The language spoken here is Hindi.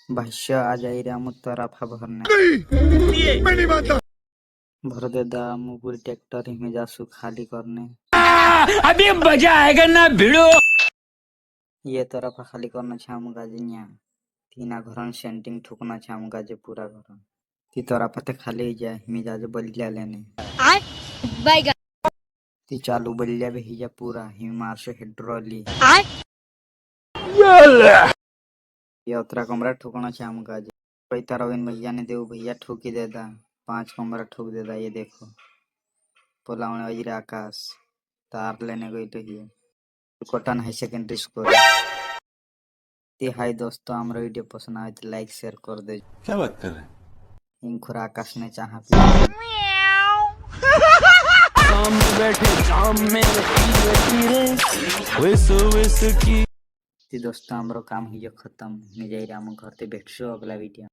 भाष्य आ जाई रे आम तराफा भरने भर दे दा मुगुर ट्रैक्टर में जासू खाली करने अभी मजा आएगा ना भिड़ो। ये तराफा खाली करना छाम गाजिया तीना घर सेंटिंग ठुकना छाम गाजे पूरा घर ती तराफा ते खाली जाए मी जाजे बलिया लेने ती चालू बलिया भी हिजा पूरा हिम मार से हेड्रोली ये उतरा कमरा ठुकना छाम गाजे पैता रविन भैया ने देव भैया ठुकी दे दा 5 कमरा ठुक दे दा। ये देखो पोलावने वजीर आकाश तार लेने गई तो ही कॉटन हाई सेकेंडरी स्कूल हाय दोस्तों हमारा वीडियो पसंद आए तो लाइक शेयर कर दे। क्या बात कर रहे हैं? इंखुर आकाश ने चाहा दोस्तों हमारा काम ही खत्म नहीं जाए घर ते बैठ अगला वीडियो।